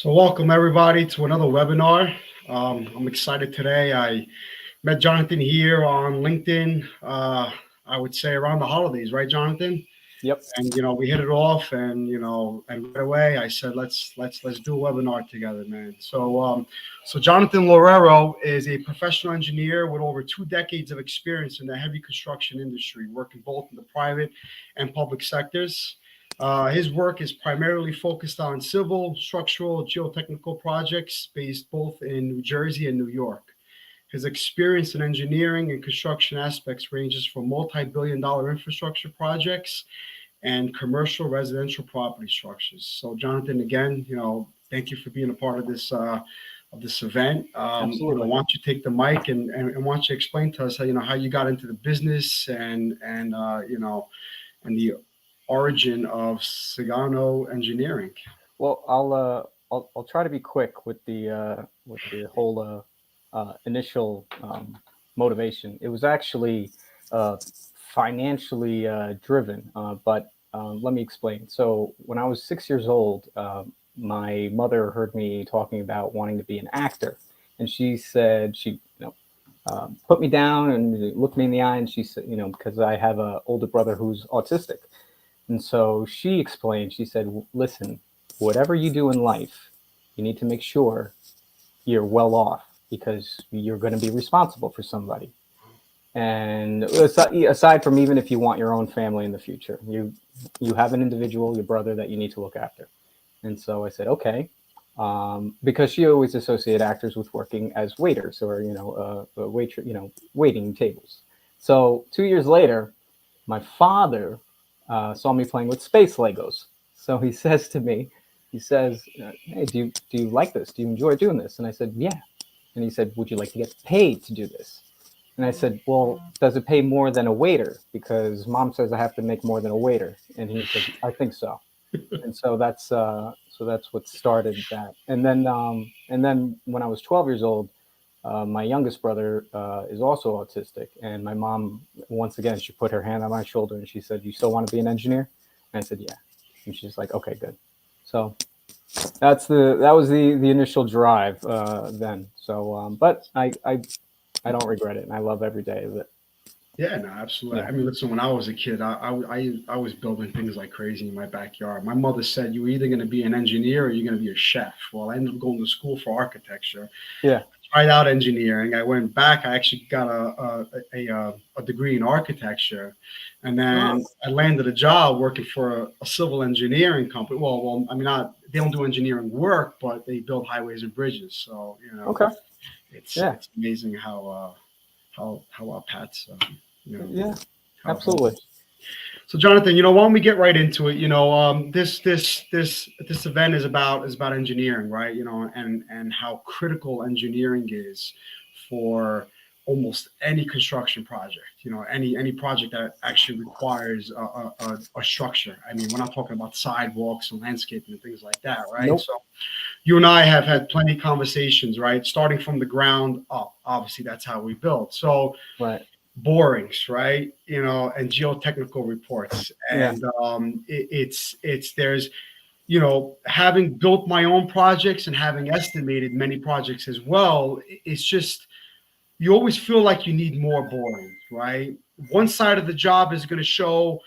So welcome everybody to another webinar. I'm excited today. I met Jonathan here on LinkedIn. I would say around the holidays, right, Jonathan? Yep. And we hit it off, and and right away I said let's do a webinar together, man. So Jonathon Loureiro is a professional engineer with over 2 decades of experience in the heavy construction industry, working both in the private and public sectors. His work is primarily focused on civil, structural, geotechnical projects based both in New Jersey and New York. His experience in engineering and construction aspects ranges from multi-billion-dollar infrastructure projects and commercial residential property structures. So, Jonathan, again, thank you for being a part of this event. Absolutely. Why don't you take the mic and why don't you explain to us how you got into the business and and the origin of Cigano Engineering? Well, I'll try to be quick with the whole initial motivation. It was actually financially driven, but let me explain. So when I was 6 years old, my mother heard me talking about wanting to be an actor, and she said put me down and looked me in the eye, and she said, because I have an older brother who's autistic. And so she explained, she said, listen, whatever you do in life, you need to make sure you're well off because you're going to be responsible for somebody. And aside from even if you want your own family in the future, you have an individual, your brother, that you need to look after. And so I said, okay, because she always associated actors with working as waiters or, waiting tables. So 2 years later, my father saw me playing with space Legos. So he says to me, hey, do you like this? Do you enjoy doing this? And I said, yeah. And he said, would you like to get paid to do this? And I said, well, does it pay more than a waiter? Because mom says I have to make more than a waiter. And he said, I think so. And so that's what started that. And then when I was 12 years old, my youngest brother is also autistic, and my mom, once again, she put her hand on my shoulder and she said, "You still want to be an engineer?" And I said, "Yeah." And she's like, "Okay, good." So that was the initial drive then. So, but I don't regret it, and I love every day of it. Yeah, no, absolutely. Yeah. I mean, listen, when I was a kid, I was building things like crazy in my backyard. My mother said, "You're either going to be an engineer or you're going to be a chef." Well, I ended up going to school for architecture. Yeah. Tried out engineering. I went back. I actually got a degree in architecture, and then I landed a job working for a civil engineering company. Well, I mean, they don't do engineering work, but they build highways and bridges. So Okay. it's Yeah. it's amazing how our paths Yeah. how Absolutely. so, Jonathan, why don't we get right into it? This event is about engineering, right? And how critical engineering is for almost any construction project. Any project that actually requires a structure. I mean, we're not talking about sidewalks and landscaping and things like that, right? Nope. So, you and I have had plenty of conversations, right? Starting from the ground up. Obviously, that's how we build. So, Right. borings, right? And geotechnical reports. Yeah. And there's, having built my own projects and having estimated many projects as well, it's just, you always feel like you need more borings, right? One side of the job is going to show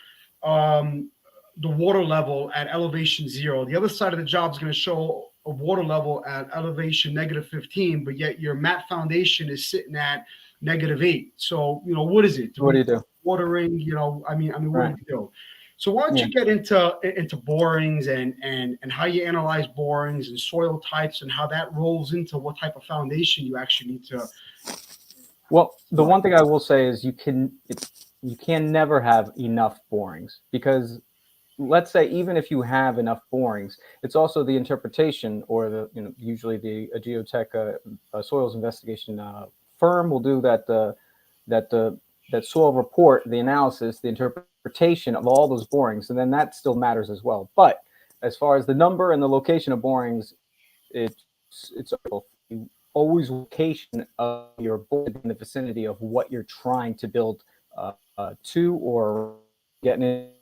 the water level at elevation 0. The other side of the job is going to show a water level at elevation -15, but yet your mat foundation is sitting at -8. So, what is it? What do you do? Watering, I mean, what do Right. we do? So why don't you get into borings and how you analyze borings and soil types and how that rolls into what type of foundation you actually need to. Well, the one thing I will say is you can never have enough borings, because let's say even if you have enough borings, it's also the interpretation, or usually a geotech soils investigation firm will do that soil report, the analysis, the interpretation of all those borings, and then that still matters as well. But as far as the number and the location of borings, it's always location of your board in the vicinity of what you're trying to build to, or get an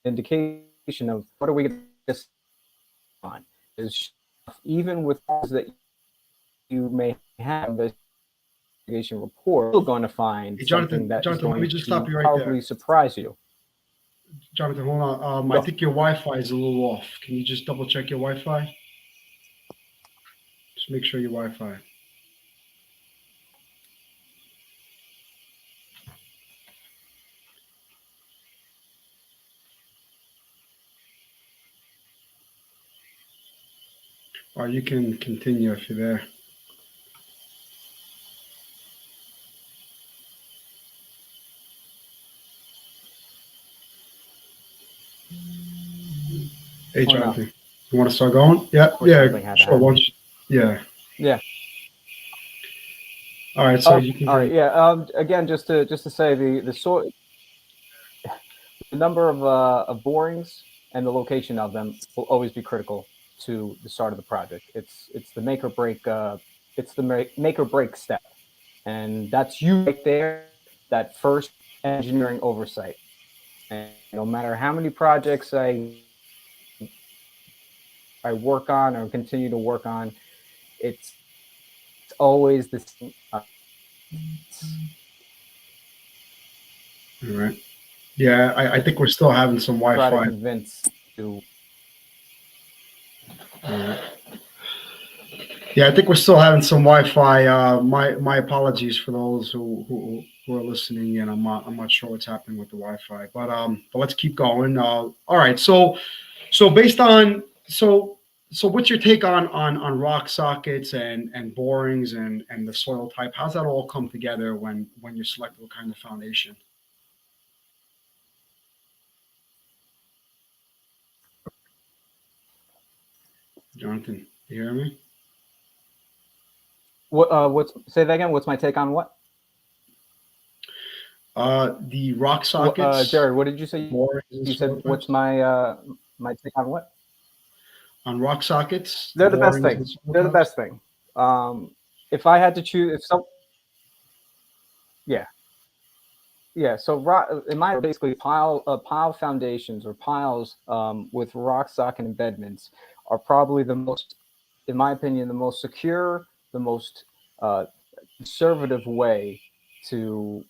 indication of what are we going to on. Is even with things that you may have the investigation report, you're still going to find Hey, something that is Jonathan, let me going just stop to you right there. probably surprise you. Jonathan, hold on. I Go. think your Wi-Fi is a little off. Can you just double check your Wi-Fi? Just make sure your Wi-Fi. Or you can continue if you're there. Hey, Oh no, Jonathan, you want to start going? Yeah, or yeah, something had to sure. happen. Yeah. Yeah. All right, so Oh, you can all go. right. Yeah. Again, just to say the soil, the number of borings and the location of them will always be critical to the start of the project. It's the make or break. It's the make or break step, and that's you right there. That first engineering oversight. And no matter how many projects I work on or continue to work on, it's always the same. All right. Yeah, I think we're still having some Try to Wi-Fi. convince you. All right. Yeah, I think we're still having some Wi-Fi. My apologies for those who are listening, and I'm not sure what's happening with the Wi-Fi. But let's keep going. All right. So based on so what's your take on rock sockets and borings and the soil type? How's that all come together when you select what kind of foundation? Jonathan, you hear me? What's say that again? What's my take on what? The rock sockets, Jerry, what did you say? borings, and You soil said what's types. my take on what? On rock sockets, the They're the best borings thing. and soil They're the types. best thing. If I had to choose, if some, yeah, yeah. So in my basically pile foundations or piles with rock socket embedments are probably the most, in my opinion, the most secure, the most uh, conservative way to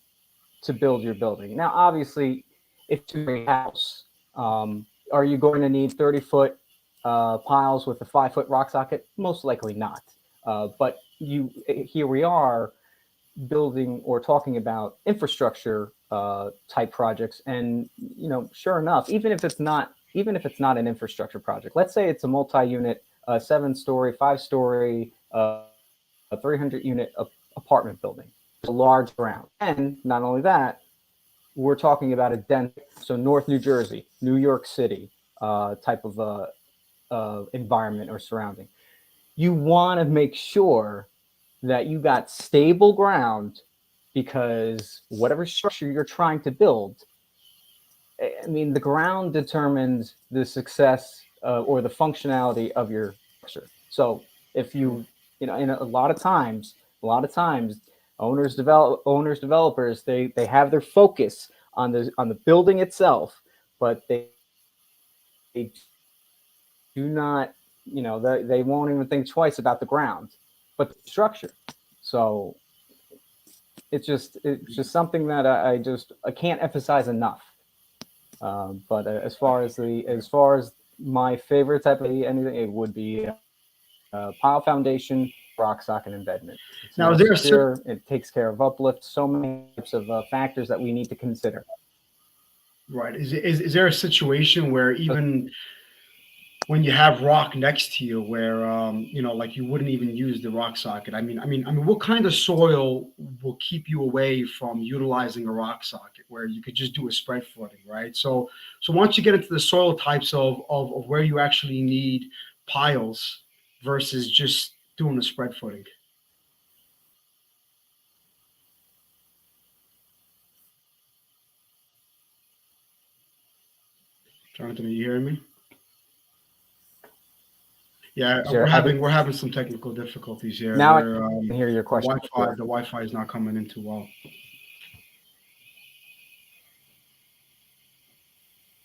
build your building. Now, obviously, if it's a house, are you going to need 30-foot piles with a 5-foot rock socket? Most likely not. But here we are building or talking about infrastructure type projects, and sure enough, even if it's not an infrastructure project, let's say it's a multi-unit, 7-story, 5-story, a 300-unit apartment building, a large ground, and not only that, we're talking about a dense, so North New Jersey, New York City type of environment or surrounding. You want to make sure that you got stable ground, because whatever structure you're trying to build, I mean, the ground determines the success or the functionality of your structure. So if Sure. in a lot of times, developers, they have their focus on the building itself, but they do not, they won't even think twice about the ground, but the structure. So it's just something that I can't emphasize enough. But as far as my favorite type of anything, it would be pile foundation, rock socket embedment. It's the Now, most secure. It takes care of uplift. So many types of factors that we need to consider. right? Is there a situation where even when you have rock next to you, where like you wouldn't even use the rock socket? I mean, what kind of soil will keep you away from utilizing a rock socket where you could just do a spread footing, right? So once you get into the soil types of where you actually need piles versus just doing a spread footing. Jonathan, are you hearing me? Yeah, Sure, I can, we're having some technical difficulties here. now I Where can hear your question. The Sure. Wi-Fi is not coming in too well.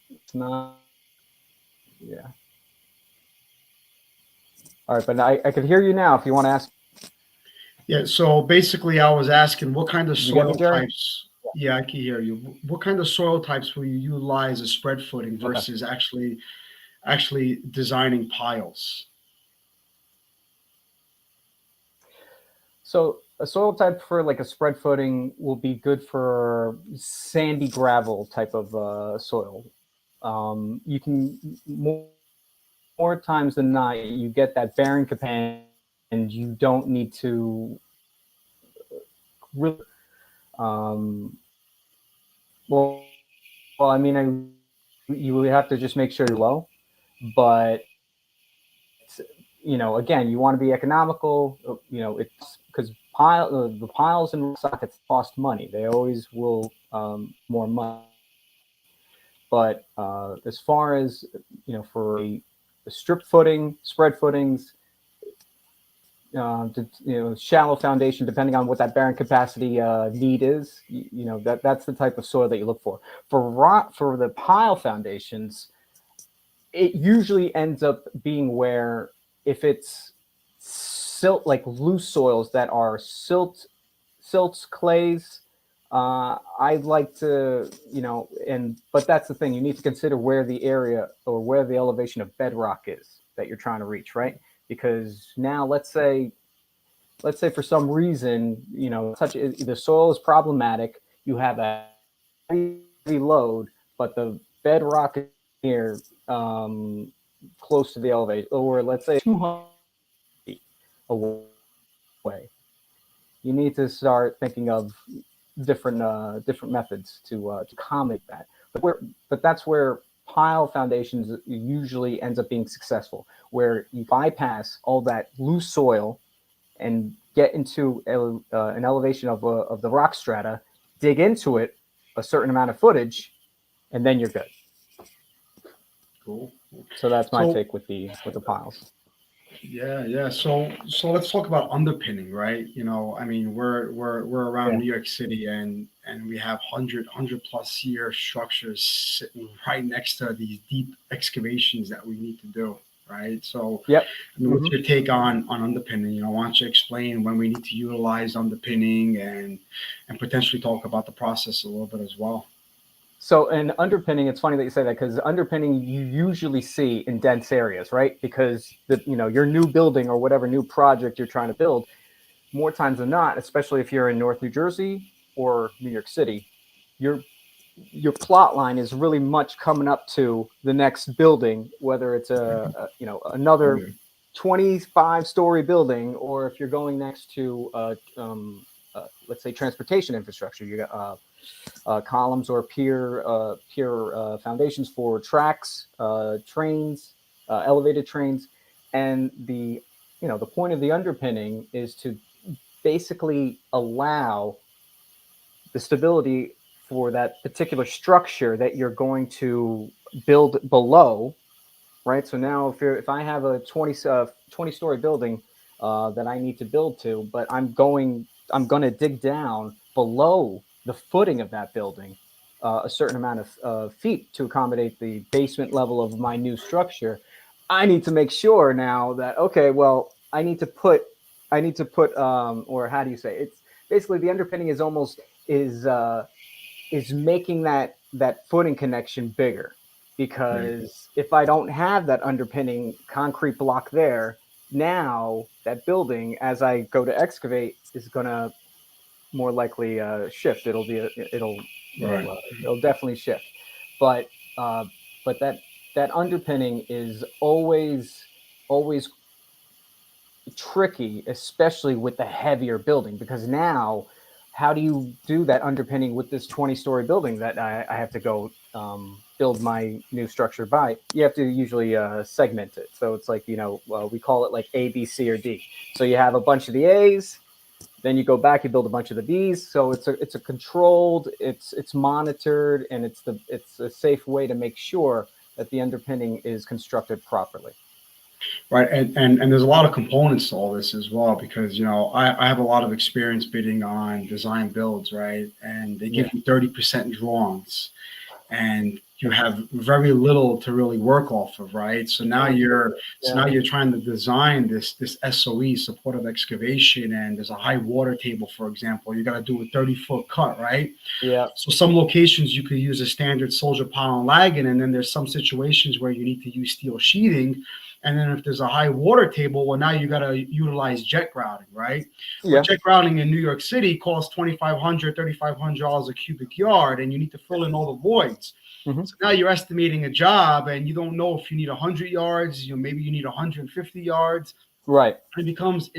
It's not. Yeah. All right, but I can hear you now if you want to ask. Yeah, so basically I was asking what kind of Did you get me, soil Jerry? types, yeah, I can hear you. What kind of soil types will you utilize as spread footing Okay. versus actually designing piles? So a soil type for like a spread footing will be good for sandy gravel type of soil. You can more times than not you get that bearing capacity, and you don't need to really. Well, I mean, you would have to just make sure you're low, but again, you want to be economical. It's because the piles and sockets cost money. They always will more money. But as far as for a strip footing, spread footings, shallow foundation, depending on what that bearing capacity need is, that's the type of soil that you look for. For the pile foundations, it usually ends up being where if it's silt, like loose soils that are silts, clays. I'd like to, but that's the thing. You need to consider where the area or where the elevation of bedrock is that you're trying to reach, right? Because now, let's say for some reason, the soil is problematic. You have a heavy load, but the bedrock is near close to the elevation, or let's say 200 feet away. You need to start thinking of different methods to accommodate that. But that's where pile foundations usually ends up being successful, where you bypass all that loose soil and get into an elevation of the rock strata, dig into it a certain amount of footage, and then you're good. Cool. So that's my So take with the piles. yeah. So let's talk about underpinning, right? I mean, we're around Yeah. New York City, and we have hundred plus year structures sitting right next to these deep excavations that we need to do, right? So, Yep. I mean, what's hmm your take on underpinning? Why don't you explain when we need to utilize underpinning and potentially talk about the process a little bit as well? So, in underpinning, it's funny that you say that because underpinning you usually see in dense areas, right? Because your new building or whatever new project you're trying to build, more times than not, especially if you're in North New Jersey or New York City, your your plot line is really much coming up to the next building, whether it's Oh another yeah. 25-story building, or if you're going next to let's say transportation infrastructure. You got columns or pier foundations for tracks, trains, elevated trains, and the point of the underpinning is to basically allow the stability for that particular structure that you're going to build below, right? So now if I have a 20-story building that I need to build to, but I'm going to dig down below the footing of that building a certain amount of feet to accommodate the basement level of my new structure. I need to make sure now that, okay, well, I need to put or how do you say, it's basically the underpinning is almost is uh is making that footing connection bigger, Right. because if I don't have that underpinning concrete block there, now that building, as I go to excavate, is going to more likely shift. Right. It'll definitely shift. But uh, but that underpinning is always tricky, especially with the heavier building, because now how do you do that underpinning with this 20-story building that I have to go build my new structure by? You have to usually segment it. So it's like, we call it like A, B, C, or D. So you have a bunch of the A's, then you go back, you build a bunch of the B's. So it's a controlled, it's monitored, and it's a safe way to make sure that the underpinning is constructed properly. Right. And there's a lot of components to all this as well because, I have a lot of experience bidding on design builds, right? And they Yeah. give you 30% drawings. And you have very little to really work off of, right? So now you're trying to design this SOE, supportive excavation, and there's a high water table, for example. You got to do a 30-foot cut, right? Yeah. So some locations you could use a standard soldier pile and lagging, and then there's some situations where you need to use steel sheeting. And then if there's a high water table, well, now you got to utilize jet grouting, right? But Yeah. jet grouting in New York City costs $2,500, $3,500 a cubic yard, and you need to fill in all the voids. Hmm. So now you're estimating a job, and you don't know if you need 100 yards. Maybe you need 150 yards. Right. It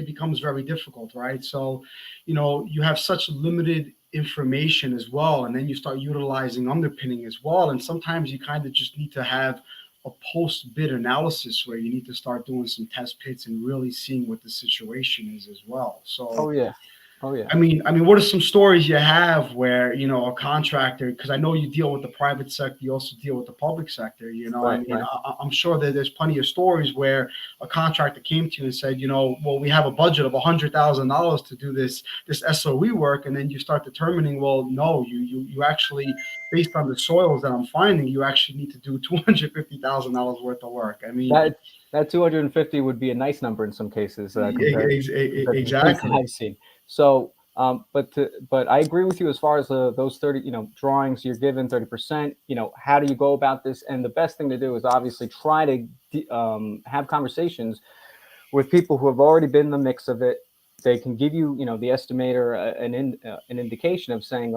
becomes very difficult, right? So, you have such limited information as well, and then you start utilizing underpinning as well. And sometimes you kind of just need to have a post bid analysis where you need to start doing some test pits and really seeing what the situation is as well. So Oh yeah. Oh yeah. I mean, what are some stories you have where, a contractor, because I know you deal with the private sector, you also deal with the public sector, I Right. mean, Right. I'm sure that there's plenty of stories where a contractor came to you and said, well, we have a budget of $100,000 to do this SOE work. And then you start determining, well, no, you actually, based on the soils that I'm finding, you actually need to do $250,000 worth of work. I mean, That 250 would be a nice number in some cases compared to the things that exactly. I've seen. So, but I agree with you as far as those 30, drawings you're given 30%. How do you go about this? And the best thing to do is obviously try to have conversations with people who have already been in the mix of it. They can give you, the estimator an indication of saying,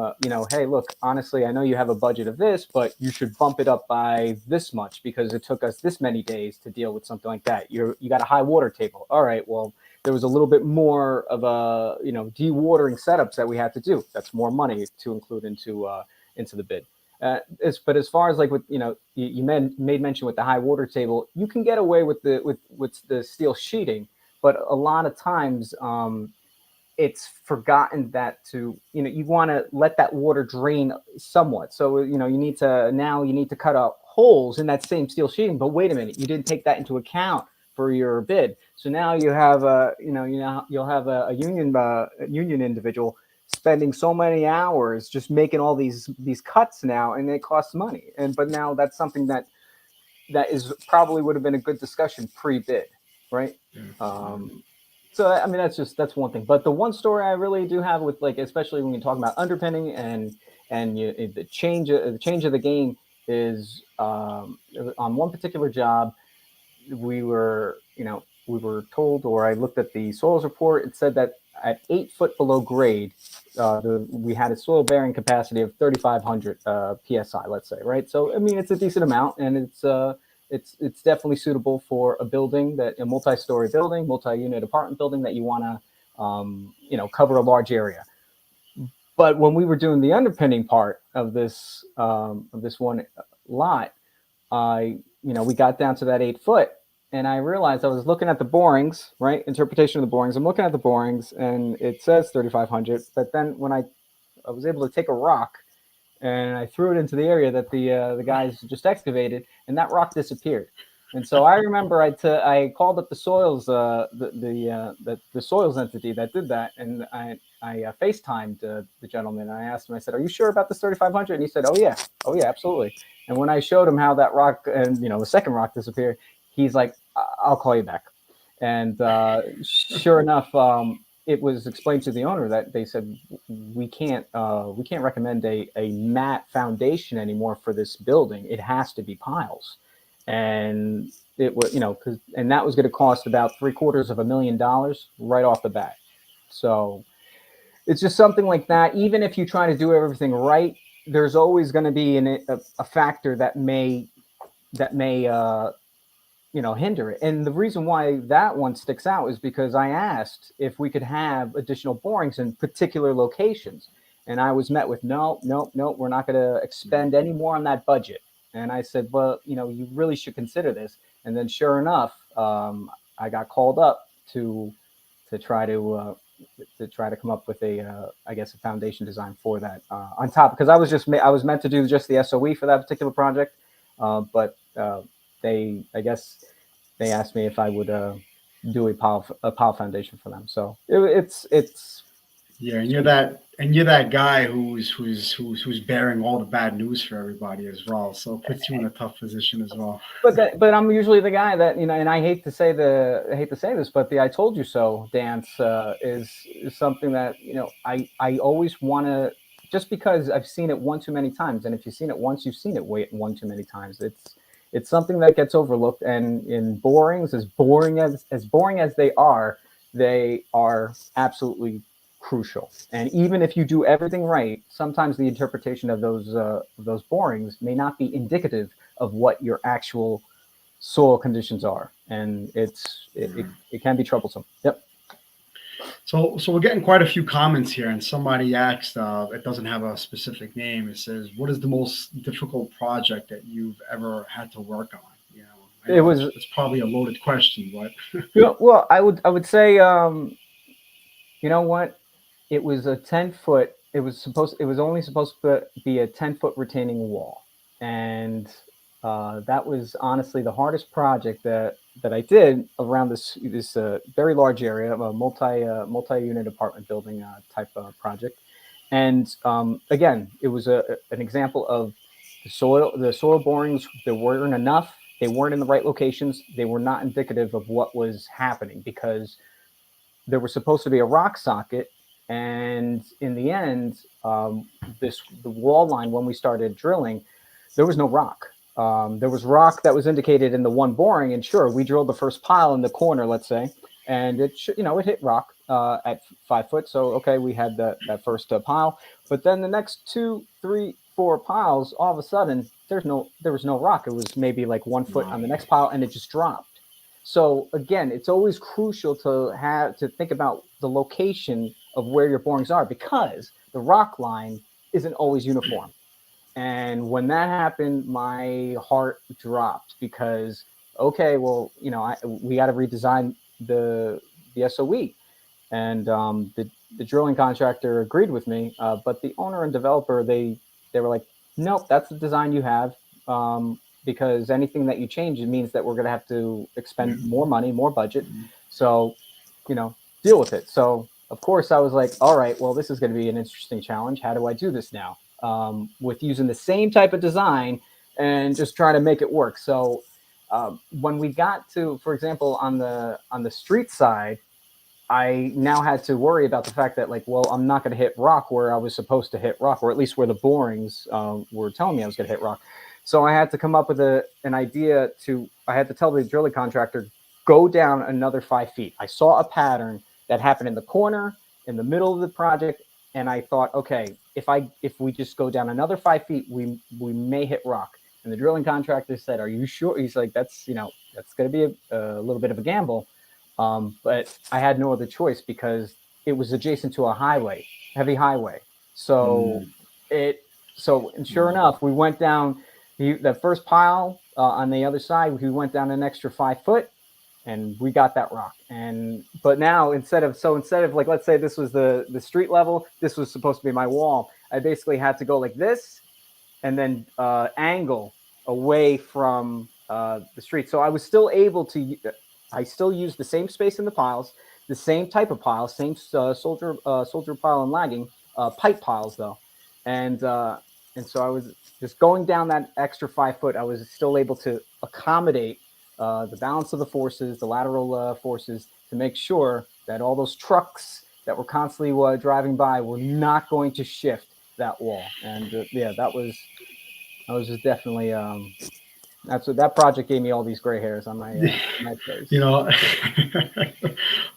hey, look, honestly, I know you have a budget of this, but you should bump it up by this much because it took us this many days to deal with something like that. You got a high water table. All right, well, there was a little bit more of a, dewatering setups that we had to do. That's more money to include into the bid. But as far as like with you made mention with the high water table, you can get away with the steel sheeting, but a lot of times it's forgotten that you want to let that water drain somewhat. So you need to cut out holes in that same steel sheeting. But wait a minute, you didn't take that into account for your bid. So now you have you'll have a union individual spending so many hours just making all these cuts now, and it costs money. But now that's something that is probably would have been a good discussion pre-bid, right? So I mean that's one thing. But the one story I really do have with, like, especially when you talk about underpinning and the change of the game is on one particular job. We were told, or I looked at the soils report. It said that at 8 foot below grade, we had a soil bearing capacity of 3,500 psi. Let's say, right? So I mean, it's a decent amount, and it's definitely suitable for a multi-story building, multi-unit apartment building that you want to cover a large area. But when we were doing the underpinning part of this one lot, we got down to that 8 foot, and I realized I was looking at the borings, right? Interpretation of the borings. I'm looking at the borings, and it says 3,500. But then when I was able to take a rock and I threw it into the area that the guys just excavated, and that rock disappeared. And so I remember I called up the soils the soils entity that did that, and I FaceTimed the gentleman. And I asked him. I said, "Are you sure about this 3,500?" And he said, "Oh yeah, absolutely." And when I showed him how that rock and the second rock disappeared, he's like, "I'll call you back." And sure enough, it was explained to the owner that they said we can't recommend a mat foundation anymore for this building. It has to be piles, and it was and that was going to cost about $750,000 right off the bat. So it's just something like that. Even if you try to do everything right, there's always going to be a factor that may hinder it. And the reason why that one sticks out is because I asked if we could have additional borings in particular locations, and I was met with no, we're not going to expend any more on that budget. And I said, well, you really should consider this. And then sure enough, I got called up to try to come up with a foundation design for that on top, because I was meant to do just the SOE for that particular project, but they asked me if I would do a pile foundation for them. So it's Yeah, and you're that guy who's bearing all the bad news for everybody as well. So it puts you in a tough position as well. But I'm usually the guy that, and I hate to say this, but the "I told you so" dance is something that I always want to, just because I've seen it one too many times, and if you've seen it once, you've seen it one too many times. It's something that gets overlooked, and in borings, as boring as they are absolutely crucial. And even if you do everything right, sometimes the interpretation of those borings may not be indicative of what your actual soil conditions are, and it can be troublesome. Yep. So we're getting quite a few comments here, and somebody asked, it doesn't have a specific name. It says, "What is the most difficult project that you've ever had to work on?" I It know was it's probably a loaded question, but well, I would say, you know what, it was a 10 foot. It was only supposed to be a 10 foot retaining wall, and that was honestly the hardest project that I did around this very large area of a multi unit apartment building type of project. And again, it was an example of the soil borings. There weren't enough. They weren't in the right locations. They were not indicative of what was happening, because there was supposed to be a rock socket, and in the end, the wall line, when we started drilling, there was no rock. There was rock that was indicated in the one boring, and sure, we drilled the first pile in the corner, let's say, and it hit rock at 5 foot. So okay, we had that first pile, but then the next 2, 3, 4 piles, all of a sudden, there was no rock. It was maybe like 1 foot on the next pile, and it just dropped. So again, it's always crucial to think about the location of where your borings are, because the rock line isn't always uniform. And when that happened, my heart dropped, because okay, well, we got to redesign the SOE, and the drilling contractor agreed with me, but the owner and developer, they were like, nope, that's the design you have. Because anything that you change, it means that we're going to have to expend more money, more budget. So, deal with it. So, of course, I was like, all right, well, this is going to be an interesting challenge. How do I do this now? With using the same type of design and just try to make it work. So, when we got to, for example, on the street side, I now had to worry about the fact that, like, well, I'm not going to hit rock where I was supposed to hit rock, or at least where the borings were telling me I was going to hit rock. So I had to come up with an idea I had to tell the drilling contractor, go down another 5 feet. I saw a pattern that happened in the corner, in the middle of the project, and I thought, okay, if we just go down another 5 feet, we may hit rock. And the drilling contractor said, "Are you sure?" He's like, "That's going to be a little bit of a gamble." But I had no other choice, because it was adjacent to a highway, heavy highway. So and sure enough, we went down the first pile on the other side. We went down an extra 5 foot, and we got that rock. But now, instead of like, let's say this was the street level, this was supposed to be my wall. I basically had to go like this, and then angle away from the street. So I was still able to. I still used the same space in the piles, the same type of pile, same soldier pile and lagging pipe piles though, and so I was just going down that extra 5 foot. I was still able to accommodate the balance of the forces, the lateral forces, to make sure that all those trucks that were constantly driving by were not going to shift that wall. And yeah, that was just definitely that project gave me all these gray hairs on my face.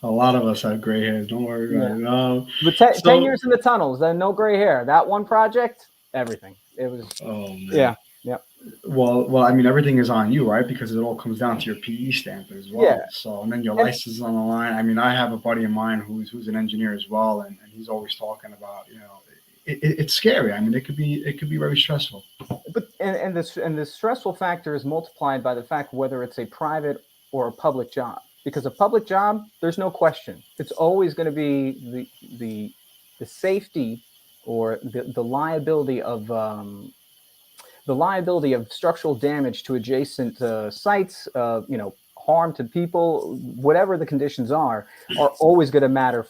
A lot of us have gray hairs. Don't worry about Yeah. it. But 10 years in the tunnels, then no gray hair. That one project, everything. It was. Oh man. Yeah. Yeah. Well, I mean, everything is on you, right? Because it all comes down to your PE stamp as well. Yeah. So, and then your And license is on the line. I mean, I have a buddy of mine who's an engineer as well, and he's always talking about, it's scary. I mean, it could be very stressful. but the stressful factor is multiplied by the fact whether it's a private or a public job. Because a public job, there's no question. It's always going to be the safety, or the liability of structural damage to adjacent sites, harm to people, whatever the conditions are always going to matter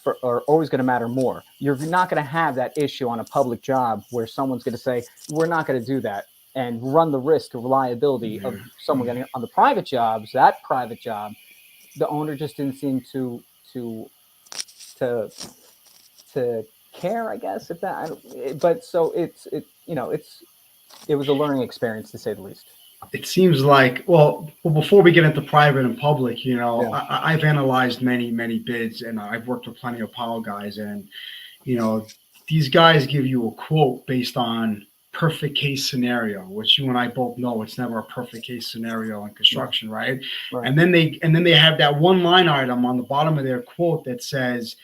more. You're not going to have that issue on a public job where someone's going to say, we're not going to do that, and run the risk of liability of someone getting on the private jobs. That private job, the owner just didn't seem to care, I guess, if that. But so it was a learning experience, to say the least. It seems like, well, before we get into private and public, Yeah. I've analyzed many bids, and I've worked with plenty of pile guys, and these guys give you a quote based on perfect case scenario, which you and I both know it's never a perfect case scenario in construction, right? And then they have that one line item on the bottom of their quote that says,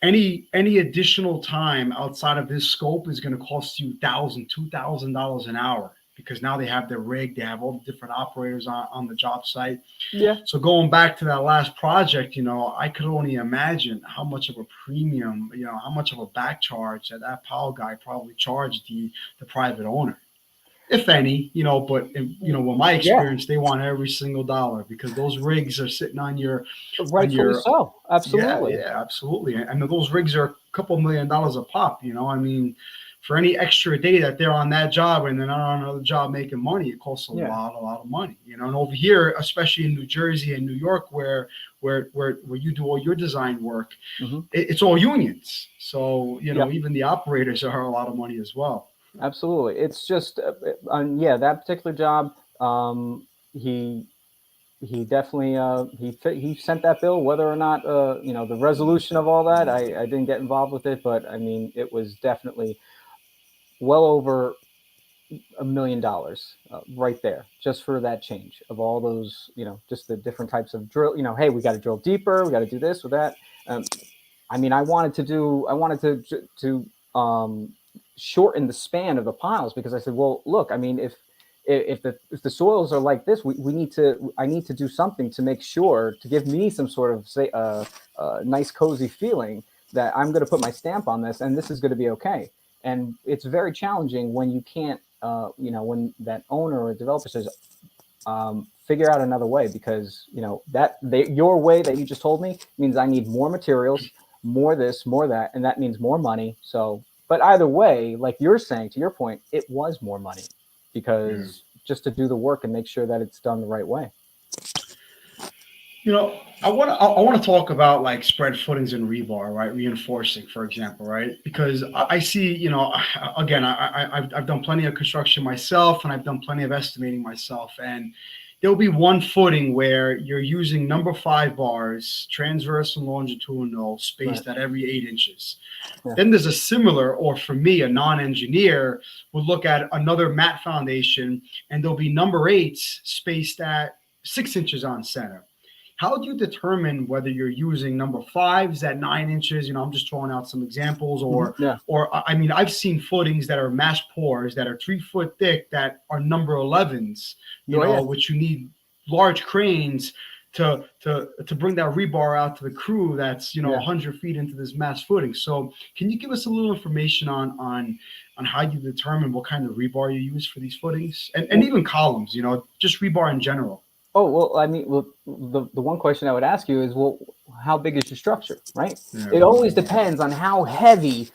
any additional time outside of this scope is going to cost you $2,000 an hour, because now they have their rig, they have all the different operators on the job site. Yeah. So going back to that last project, I could only imagine how much of a premium, how much of a back charge that pile guy probably charged the private owner, if any. But with my experience, they want every single dollar, because those rigs are sitting on your rightfully so. Absolutely. Yeah, absolutely. And those rigs are a couple $1 million a pop. For any extra day that they're on that job and they're not on another job making money, it costs a lot of money. And over here, especially in New Jersey and New York, where you do all your design work, it's all unions. So even the operators are a lot of money as well. Absolutely. It's just that particular job. He definitely he sent that bill, whether or not the resolution of all that. I didn't get involved with it, but I mean, it was definitely well over $1 million right there, just for that change of all those, just the different types of drill. Hey, we got to drill deeper, we got to do this or that. I mean, I wanted to shorten the span of the piles, because I said, well, look, I mean, if the soils are like this, I need to do something to make sure to give me some sort of nice cozy feeling that I'm going to put my stamp on this and this is going to be okay. And it's very challenging when you can't, when that owner or developer says, figure out another way, because your way that you just told me means I need more materials, more this, more that, and that means more money. So, but either way, like you're saying, to your point, it was more money, because just to do the work and make sure that it's done the right way. I want to talk about like spread footings and rebar, right? Reinforcing, for example, right? Because I see, again, I've done plenty of construction myself, and I've done plenty of estimating myself, and there'll be one footing where you're using number 5 bars, transverse and longitudinal, spaced at every 8 inches. Yeah. Then there's a similar, or for me, a non-engineer would look at another mat foundation, and there'll be number 8s spaced at 6 inches on center. How do you determine whether you're using number 5s at 9 inches? I'm just throwing out some examples, or I mean, I've seen footings that are mass pours that are 3 foot thick that are number 11s, which you need large cranes to bring that rebar out to the crew that's 100 feet into this mass footing. So can you give us a little information on how you determine what kind of rebar you use for these footings, and even columns, just rebar in general? Oh, well, I mean, the one question I would ask you is, well, how big is your structure, right? Yeah. It always depends on how heavy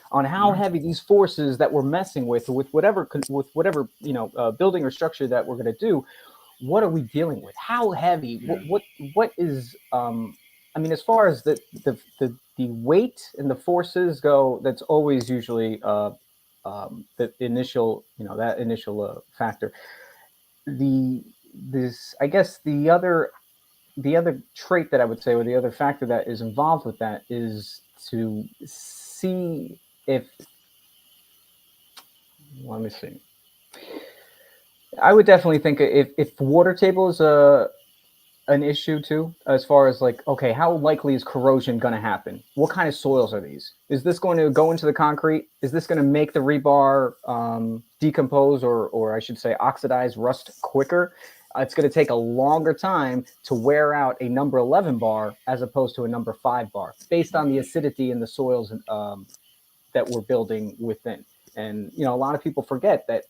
these forces that we're messing with whatever building or structure that we're going to do. What are we dealing with? How heavy? What is? I mean, as far as the weight and the forces go, that's always usually the initial factor. I guess the other trait that I would say, or the other factor that is involved with that, is to see if, let me see. I would definitely think if water table is an issue too, as far as like, okay, how likely is corrosion going to happen? What kind of soils are these? Is this going to go into the concrete? Is this going to make the rebar decompose, or I should say oxidize, rust quicker? It's going to take a longer time to wear out a number 11 bar as opposed to a number 5 bar, based on the acidity in the soils that we're building within. And a lot of people forget that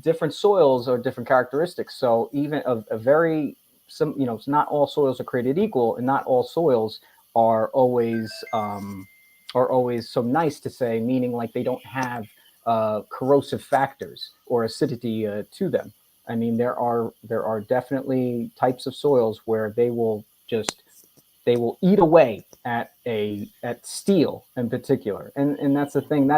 different soils are different characteristics. So even a very some, not all soils are created equal, and not all soils are always so nice to say, meaning like they don't have corrosive factors or acidity to them. I mean, there are definitely types of soils where they will eat away at steel in particular, and that's the thing.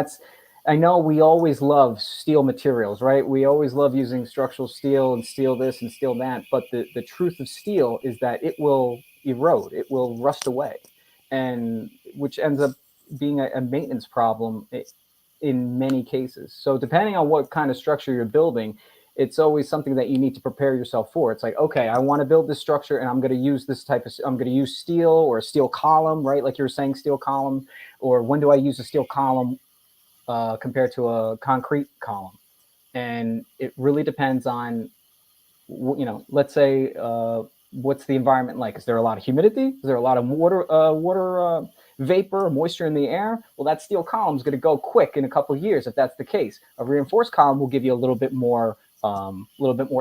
I know we always love steel materials, right? We always love using structural steel and steel this and steel that, but the truth of steel is that it will erode, it will rust away, and which ends up being a maintenance problem in many cases. So depending on what kind of structure you're building, it's always something that you need to prepare yourself for. It's like, okay, I want to build this structure and I'm going to use I'm going to use steel or a steel column, right? Like you were saying, steel column, or when do I use a steel column compared to a concrete column? And it really depends on, let's say, what's the environment like? Is there a lot of humidity? Is there a lot of water vapor, moisture in the air? Well, that steel column is going to go quick in a couple of years if that's the case. A reinforced column will give you a little bit more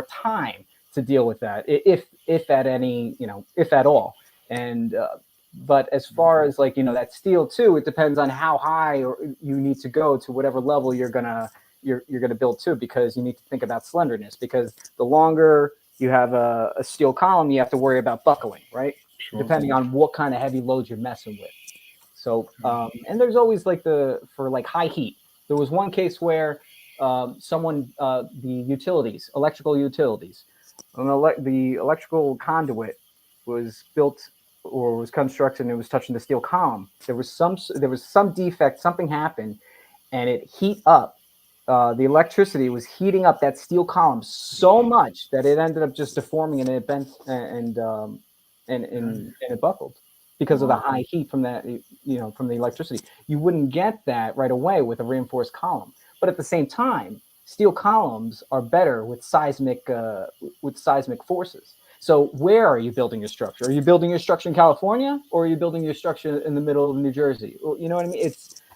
time to deal with that, if at any, if at all. And but as far as like, that steel too, it depends on how high you need to go to whatever level you're gonna build to, because you need to think about slenderness, because the longer you have a steel column, you have to worry about buckling, right? Sure. Depending on what kind of heavy load you're messing with. So and there's always like for high heat. There was one case where the electrical utilities, the electrical conduit was built or was constructed and it was touching the steel column. There was some defect, something happened, and it heat up. The electricity was heating up that steel column so much that it ended up just deforming, and it bent and it buckled because of the high heat from that, from the electricity. You wouldn't get that right away with a reinforced column. But at the same time, steel columns are better with seismic forces. So where are you building your structure? Are you building your structure in California, or are you building your structure in the middle of New Jersey? You know what I mean?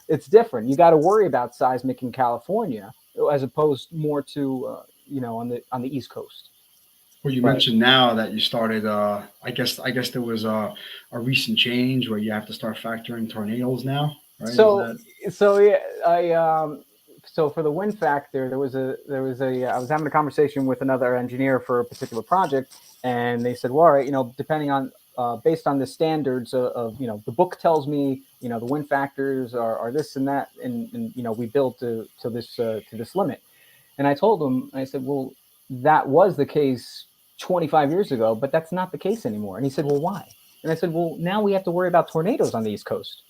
It's different. You got to worry about seismic in California as opposed more to on the East Coast. Well, you mentioned now that you started. I guess there was a recent change where you have to start factoring tornadoes now, right? So for the wind factor, I was having a conversation with another engineer for a particular project, and they said, well, all right, depending on based on the standards of the book tells me, the wind factors are this and that, and we build to this limit. And I told him, I said, well, that was the case 25 years ago, but that's not the case anymore. And he said, well, why? And I said, well, now we have to worry about tornadoes on the East Coast.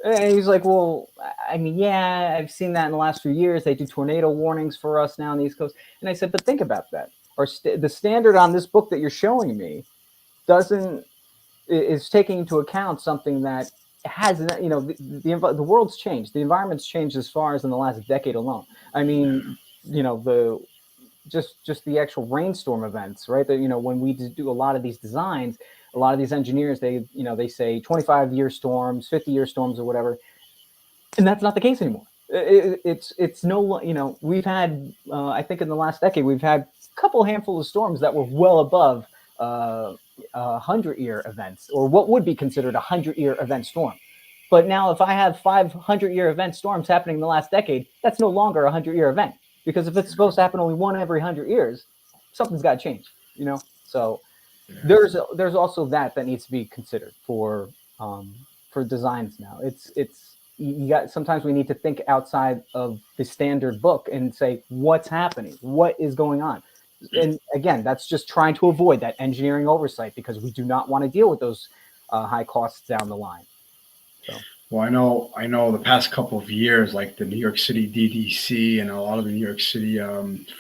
And he's like, well, I mean, yeah, I've seen that in the last few years. They do tornado warnings for us now on the East Coast. And I said, but think about that. The standard on this book that you're showing me is taking into account something that has, the world's changed. The environment's changed as far as in the last decade alone. I mean, just the actual rainstorm events, right? That, when we do a lot of these designs, a lot of these engineers, they say 25-year storms, 50-year storms, or whatever, and that's not the case anymore. It's no, we've had, I think in the last decade, we've had a couple handful of storms that were well above 100-year events, or what would be considered a 100-year event storm. But now, if I have 500-year event storms happening in the last decade, that's no longer a 100-year event, because if it's supposed to happen only one every 100 years, something's got to change, So there's also that needs to be considered for designs now. Sometimes we need to think outside of the standard book and say, what's happening? What is going on? And again, that's just trying to avoid that engineering oversight, because we do not want to deal with those high costs down the line. So. Well, I know the past couple of years, like the New York City DDC and a lot of the New York City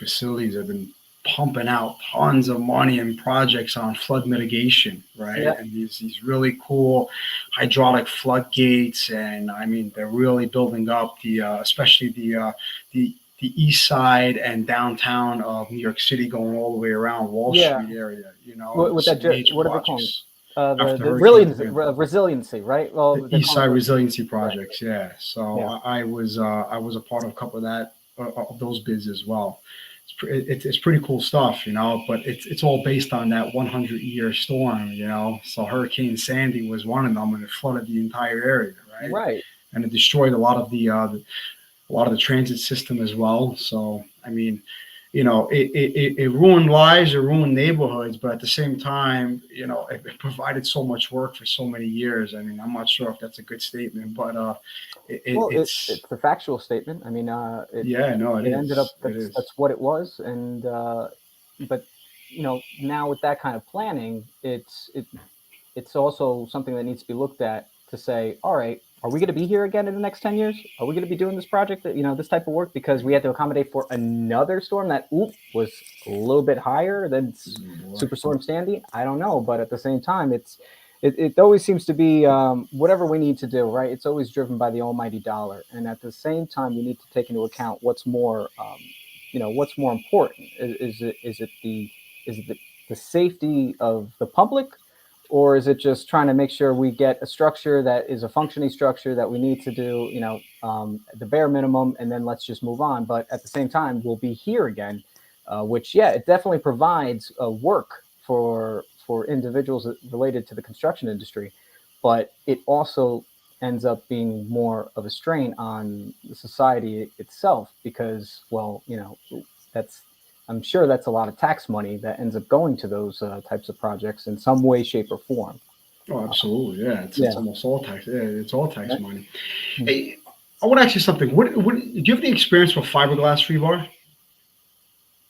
facilities have been pumping out tons of money and projects on flood mitigation, right? Yep. And these really cool hydraulic floodgates, and I mean, they're really building up especially the east side and downtown of New York City, going all the way around Wall Street area. With that, what are they called? The resiliency, right? Well, the East Side resiliency projects, right. Yeah. So yeah. I was a part of a couple of those bids as well. it's pretty cool stuff, you know. But it's all based on that 100-year storm, you know. So Hurricane Sandy was one of them, and it flooded the entire area, right? Right. And it destroyed a lot of the transit system as well. So, I mean, you know, it ruined lives, it ruined neighborhoods, but at the same time, you know, it provided so much work for so many years. I mean, I'm not sure if that's a good statement, but Well, it's it's a factual statement. I mean, yeah, no, it it ended up is, it is. that's what it was, and but you know, now with that kind of planning, it's also something that needs to be looked at to say, all right, are we going to be here again in the next 10 years? Are we going to be doing this project, that, you know, this type of work, because we had to accommodate for another storm that was a little bit higher than Superstorm Sandy? I don't know. But at the same time, it always seems to be whatever we need to do, right? It's always driven by the almighty dollar. And at the same time, we need to take into account what's more, you know, what's more important. Is it the safety of the public, or is it just trying to make sure we get a structure that is a functioning structure that we need to do, you know, the bare minimum, and then let's just move on? But at the same time, we'll be here again, which, yeah, it definitely provides work for individuals related to the construction industry, but it also ends up being more of a strain on the society itself, because, well, you know, I'm sure that's a lot of tax money that ends up going to those types of projects in some way, shape, or form. Oh, absolutely, yeah. It's Yeah. almost all tax. Yeah, it's all tax Right. money. Hey, I want to ask you something. What do you have any experience with fiberglass rebar?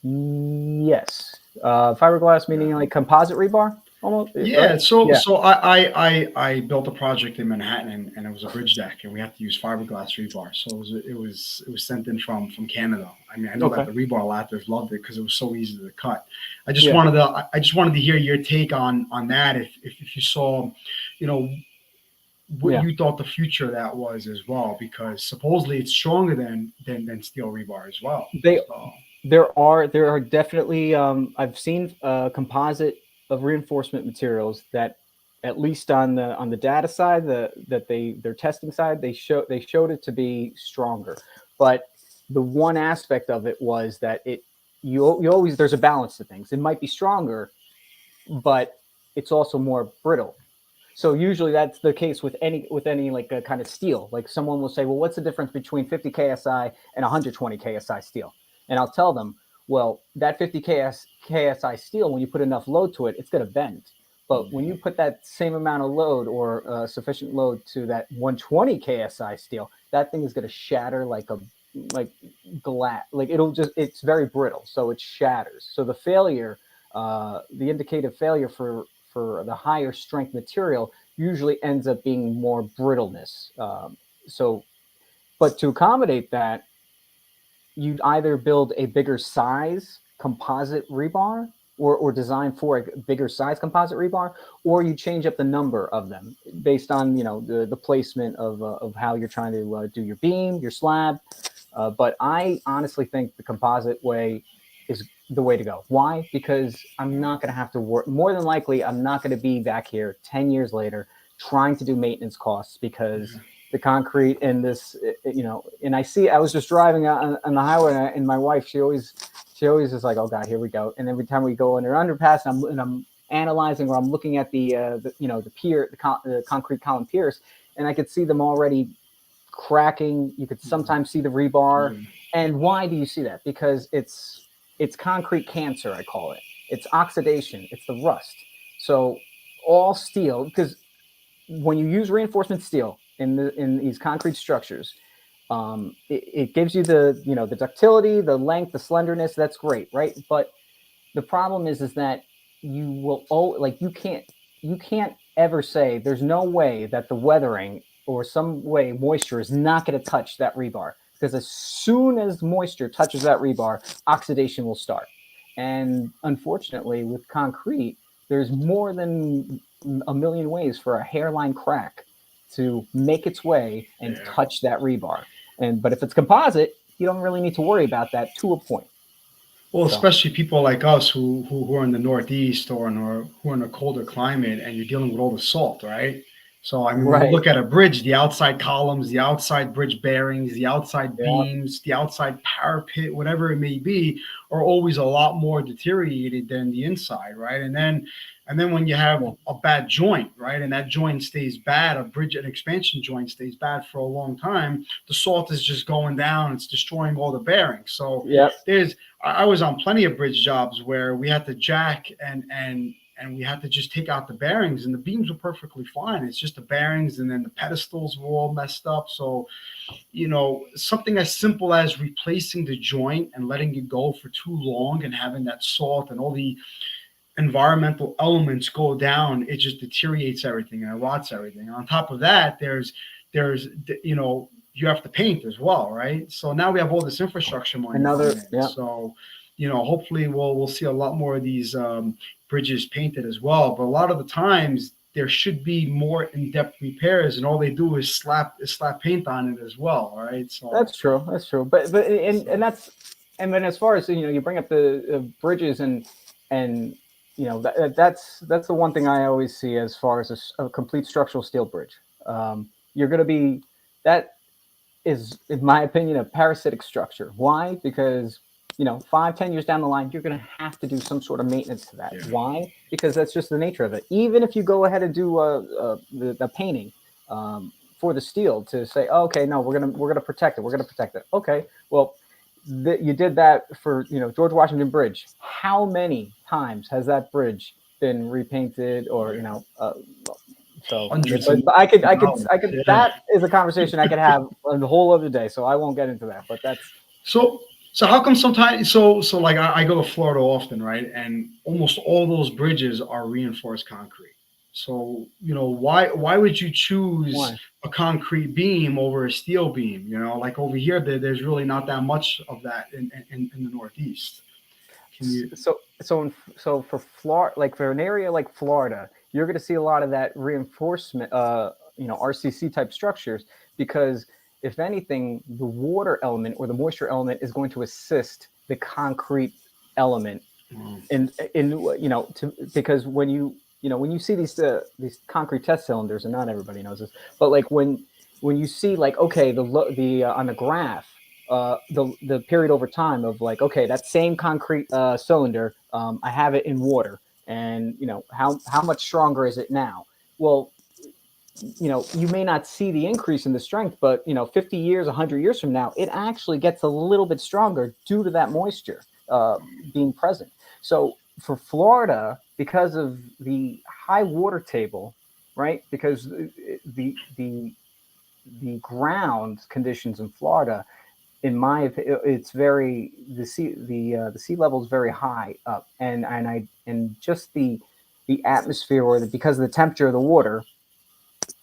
Yes. Fiberglass meaning like composite rebar, almost, right? Yeah, so Yeah. so I built a project in Manhattan, and it was a bridge deck, and we had to use fiberglass rebar. So it was sent in from Canada. I mean, I know that Okay. the rebar lathers loved it because it was so easy to cut. Yeah. I just wanted to hear your take on that. If you saw, you know, what Yeah. you thought the future of that was as well, because supposedly it's stronger than steel rebar as well. They So there are definitely I've seen composite of reinforcement materials that, at least on the data side, that their testing side, they showed it to be stronger. But the one aspect of it was that you always, there's a balance to things. It might be stronger, but it's also more brittle. So usually that's the case with any like a kind of steel. Like someone will say, well, what's the difference between 50 KSI and 120 KSI steel? And I'll tell them, well, that 50 KSI steel, when you put enough load to it, it's going to bend. But when you put that same amount of load, or sufficient load, to that 120 KSI steel, that thing is going to shatter like glass. Like it's very brittle, so it shatters. So the failure, the indicative failure for the higher strength material usually ends up being more brittleness. So, but to accommodate that, you'd either build a bigger size composite rebar, or design for a bigger size composite rebar, or you change up the number of them based on, you know, the placement of how you're trying to do your beam, your slab. But I honestly think the composite way is the way to go. Why? Because I'm not going to have to work. More than likely, I'm not going to be back here 10 years later trying to do maintenance costs, because the concrete and this, you know, and I was just driving on the highway, and my wife, she always is like, oh God, here we go. And every time we go under underpass, and I'm analyzing, or I'm looking at the you know, the pier, the concrete column piers, and I could see them already cracking. You could sometimes see the rebar. And why do you see that? Because it's concrete cancer, I call it. It's oxidation. It's the rust. So all steel, because when you use reinforcement steel in these concrete structures, it gives you the, you know, the ductility, the length, the slenderness. That's great, right? But the problem is that you will like you can't ever say, there's no way that the weathering or some way moisture is not going to touch that rebar, because as soon as moisture touches that rebar, oxidation will start. And unfortunately, with concrete, there's more than a million ways for a hairline crack to make its way and touch that rebar. But if it's composite, you don't really need to worry about that, to a point. well, So especially people like us who are in the Northeast, or who are in a colder climate, and you're dealing with all the salt, right? So, I mean, when you Right. look at a bridge, the outside columns, the outside bridge bearings, the outside Yeah. beams, the outside parapet, whatever it may be, are always a lot more deteriorated than the inside, right? And then when you have Yeah. a bad joint, right, and that joint stays bad, a bridge, an expansion joint stays bad for a long time, the salt is just going down, it's destroying all the bearings. So Yep. I was on plenty of bridge jobs where we had to jack and we had to just take out the bearings, and the beams were perfectly fine. It's just the bearings, and then the pedestals were all messed up. So, something as simple as replacing the joint and letting it go for too long and having that salt and all the environmental elements go down, it just deteriorates everything and it rots everything. And on top of that, there's you have to paint as well, right? So now we have all this infrastructure money Another. coming in. Yeah. So, hopefully we'll see a lot more of these bridges painted as well. But a lot of the times there should be more in-depth repairs, and all they do is slap paint on it as well, right? So That's true. That's true. But and that's, and then as far as you bring up the bridges and that's the one thing I always see as far as a complete structural steel bridge. You're going to be, that is, in my opinion, a parasitic structure. Why? Because 5-10 years down the line, you're going to have to do some sort of maintenance to that. Yeah. Why? Because that's just the nature of it. Even if you go ahead and do the painting for the steel to say, oh, okay, no, we're gonna protect it. We're gonna protect it. Okay, well, you did that for George Washington Bridge. How many times has that bridge been repainted or so? hundreds But of I could yeah. that is a conversation I could have the whole other day. So I won't get into that. But that's So how come sometimes so like I go to Florida often, right? And almost all those bridges are reinforced concrete. So why would you choose why. a concrete beam over a steel beam? Like over here, there's really not that much of that in the Northeast. Can you? So for Florida, like for an area like Florida, you're going to see a lot of that reinforcement, RCC type structures, because if anything, the water element or the moisture element is going to assist the concrete element because when you see these concrete test cylinders, and not everybody knows this, but like when you see like, okay, the on the graph, the period over time of like, okay, that same concrete cylinder, I have it in water, and how much stronger is it now? Well, you may not see the increase in the strength, but 50 years, 100 years from now, it actually gets a little bit stronger due to that moisture being present. So for Florida, because of the high water table, right? Because the ground conditions in Florida, in my opinion, it's very, the sea level is very high up, and just the atmosphere, or because of the temperature of the water,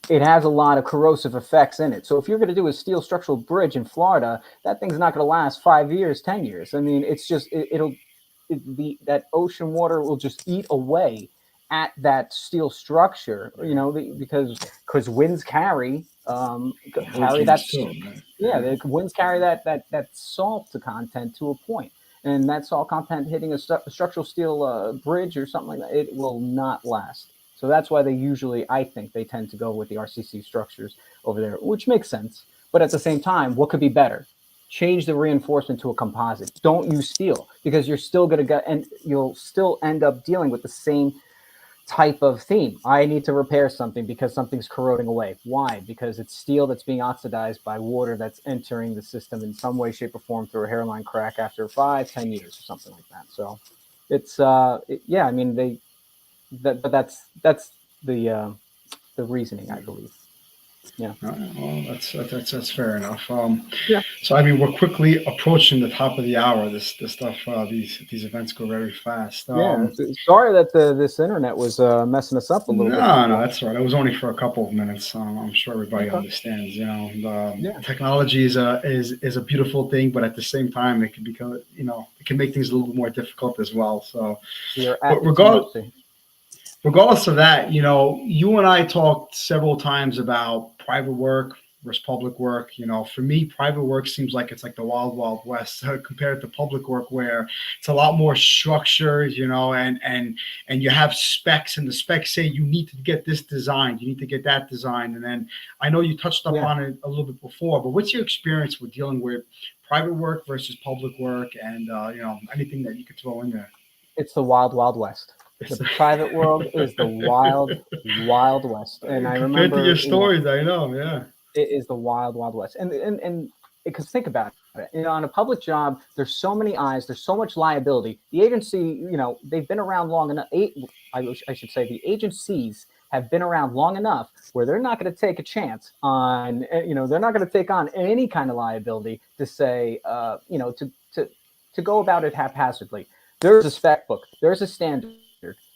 it has a lot of corrosive effects in it. So if you're going to do a steel structural bridge in Florida, that thing's not going to last 5 years, 10 years. I mean, it's just that ocean water will just eat away at that steel structure, because winds carry that. Yeah, the winds carry that salt content to a point, and that salt content hitting a structural steel bridge or something like that, it will not last. So that's why I think they tend to go with the RCC structures over there, which makes sense. But at the same time, what could be better? Change the reinforcement to a composite. Don't use steel, because you're still going to get, and you'll still end up dealing with the same type of theme. I need to repair something because something's corroding away. Why? Because it's steel that's being oxidized by water that's entering the system in some way, shape, or form through a hairline crack after 5-10 years or something like that. So it's I mean, but that's the reasoning, I believe. Yeah. Well, that's fair enough. Yeah. So I mean, we're quickly approaching the top of the hour. This stuff, these events go very fast. Sorry that this internet was messing us up a little bit. No, that's all right. It was only for a couple of minutes. I'm sure everybody understands. Technology is a beautiful thing, but at the same time, it can become, it can make things a little bit more difficult as well. So, but regardless of that, you and I talked several times about private work versus public work. For me, private work seems like it's like the wild, wild west compared to public work, where it's a lot more structured, and you have specs, and the specs say you need to get this designed, you need to get that designed. And then I know you touched upon it a little bit before, but what's your experience with dealing with private work versus public work, and anything that you could throw in there? It's the wild, wild west. The private world is the wild, wild west. And I Compared remember to your stories, I know, yeah. It is the wild, wild west. And because think about it, on a public job, there's so many eyes, there's so much liability. The agency, they've been around long enough. I should say the agencies have been around long enough where they're not going to take a chance on, they're not going to take on any kind of liability to say, to go about it haphazardly. There's a spec book, there's a standard.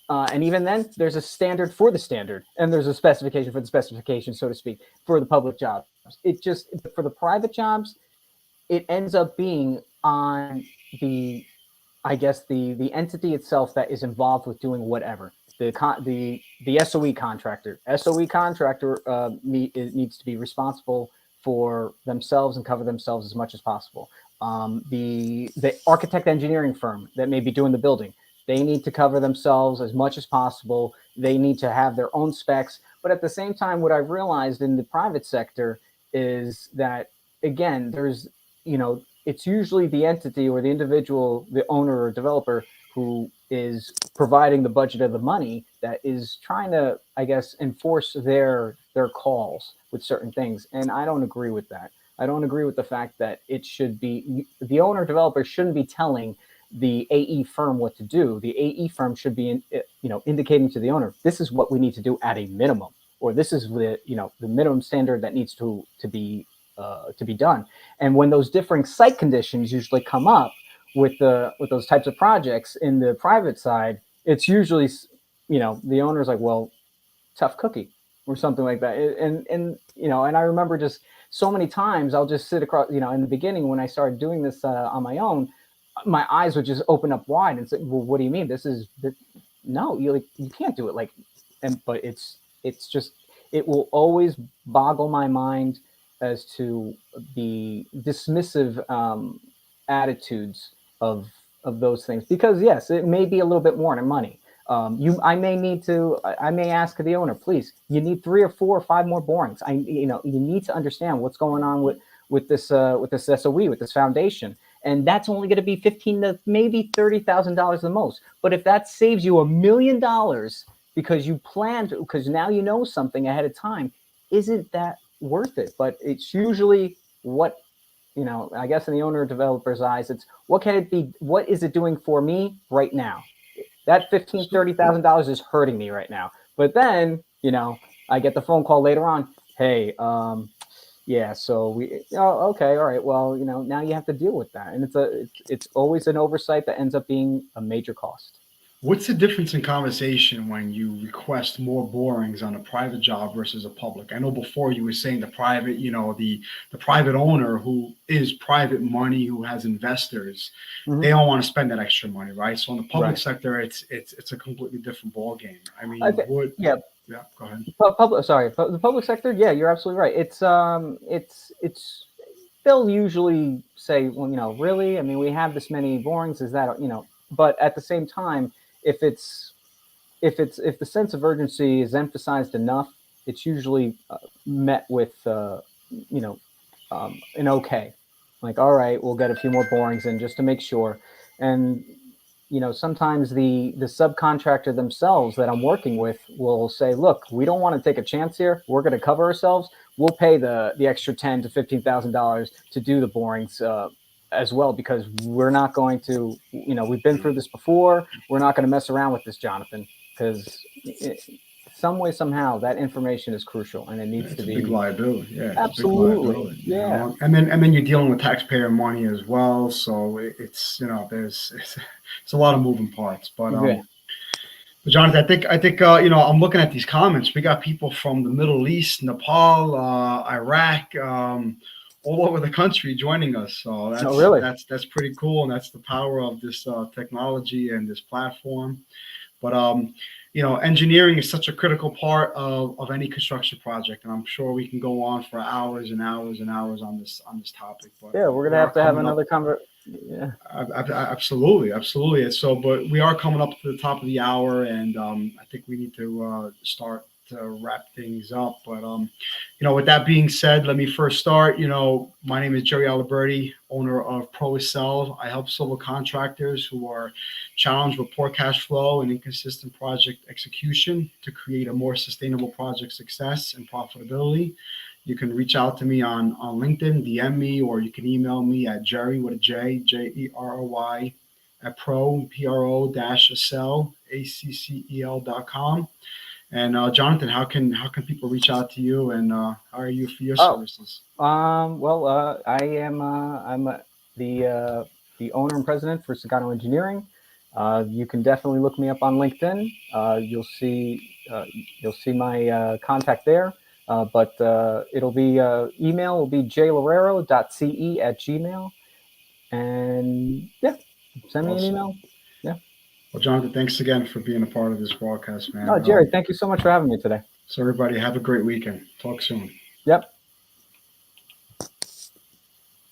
And even then, there's a standard for the standard, and there's a specification for the specification, so to speak, for the public jobs. For the private jobs, it ends up being on the entity itself that is involved with doing whatever. The SOE contractor. SOE contractor needs to be responsible for themselves and cover themselves as much as possible. The architect engineering firm that may be doing the building, they need to cover themselves as much as possible. They need to have their own specs. But at the same time, what I've realized in the private sector is that, again, it's usually the entity or the individual, the owner or developer who is providing the budget of the money that is trying to, I guess, enforce their calls with certain things. And I don't agree with that. I don't agree with the fact that it should be, the owner developer shouldn't be telling the AE firm what to do. The AE firm should be, indicating to the owner, this is what we need to do at a minimum, or this is the minimum standard that needs to be done. And when those differing site conditions usually come up with those types of projects in the private side, it's usually, the owner's like, well, tough cookie or something like that. And I remember just so many times I'll just sit across, in the beginning when I started doing this on my own, my eyes would just open up wide and say, well, what do you mean? No, you can't do it. But it's just, it will always boggle my mind as to the dismissive attitudes of those things, because yes, it may be a little bit more than money. I may ask the owner, please, you need 3 or 4 or 5 more borings. You need to understand what's going on with this SOE, with this foundation. And that's only going to be $15,000 to maybe $30,000 the most. But if that saves you $1 million because you planned, because now you know something ahead of time, isn't that worth it? But it's usually what, I guess in the owner developer's eyes, it's what can it be? What is it doing for me right now? That $15,000, $30,000 is hurting me right now. But then, I get the phone call later on. Hey, yeah, so okay, all right. Well, now you have to deal with that, and it's always an oversight that ends up being a major cost. What's the difference in conversation when you request more borings on a private job versus a public? I know before you were saying the private, the private owner who is private money, who has investors, they don't want to spend that extra money, right? So in the public sector, it's a completely different ball game. I mean, yeah, go ahead. The public sector, yeah, you're absolutely right. It's they'll usually say, well, really, I mean, we have this many borings, is that, but at the same time, if the sense of urgency is emphasized enough, it's usually met with an okay, like, all right, we'll get a few more borings in just to make sure. And sometimes the subcontractor themselves that I'm working with will say, look, we don't want to take a chance here. We're going to cover ourselves. We'll pay the extra $10,000 to $15,000 to do the borings as well, because we're not going to, we've been through this before. We're not going to mess around with this, Jonathan, because some way, somehow, that information is crucial, and it needs to be big liability. Yeah, absolutely. Big liability, yeah. And then you're dealing with taxpayer money as well, so it's a lot of moving parts. But But Jonathan, I think I'm looking at these comments. We got people from the Middle East, Nepal, Iraq, all over the country joining us. So that's pretty cool, and that's the power of this technology and this platform. But engineering is such a critical part of any construction project, and I'm sure we can go on for hours and hours and hours on this topic. But Yeah, we're we gonna are have to have coming up. another conversation. Yeah. Absolutely, absolutely. So, but we are coming up to the top of the hour, and I think we need to start to wrap things up. But with that being said, let me first start. My name is Jerry Aliberti, owner of Pro-Accel. I help civil contractors who are challenged with poor cash flow and inconsistent project execution to create a more sustainable project success and profitability. You can reach out to me on LinkedIn, DM me, or you can email me at Jerry with a J, Jerry at pro-accel, ACCEL.com. And Jonathan, how can people reach out to you and hire you for your Oh, services? I am the owner and president for Cigano Engineering. You can definitely look me up on LinkedIn. You'll see my contact there. But it'll be email will be jloureiro.ce@gmail. And yeah, send me an Awesome. email. Yeah. Well, Jonathan, thanks again for being a part of this broadcast, Oh, man. Jerry, thank you so much for having me today. So everybody, have a great weekend. Talk soon. Yep.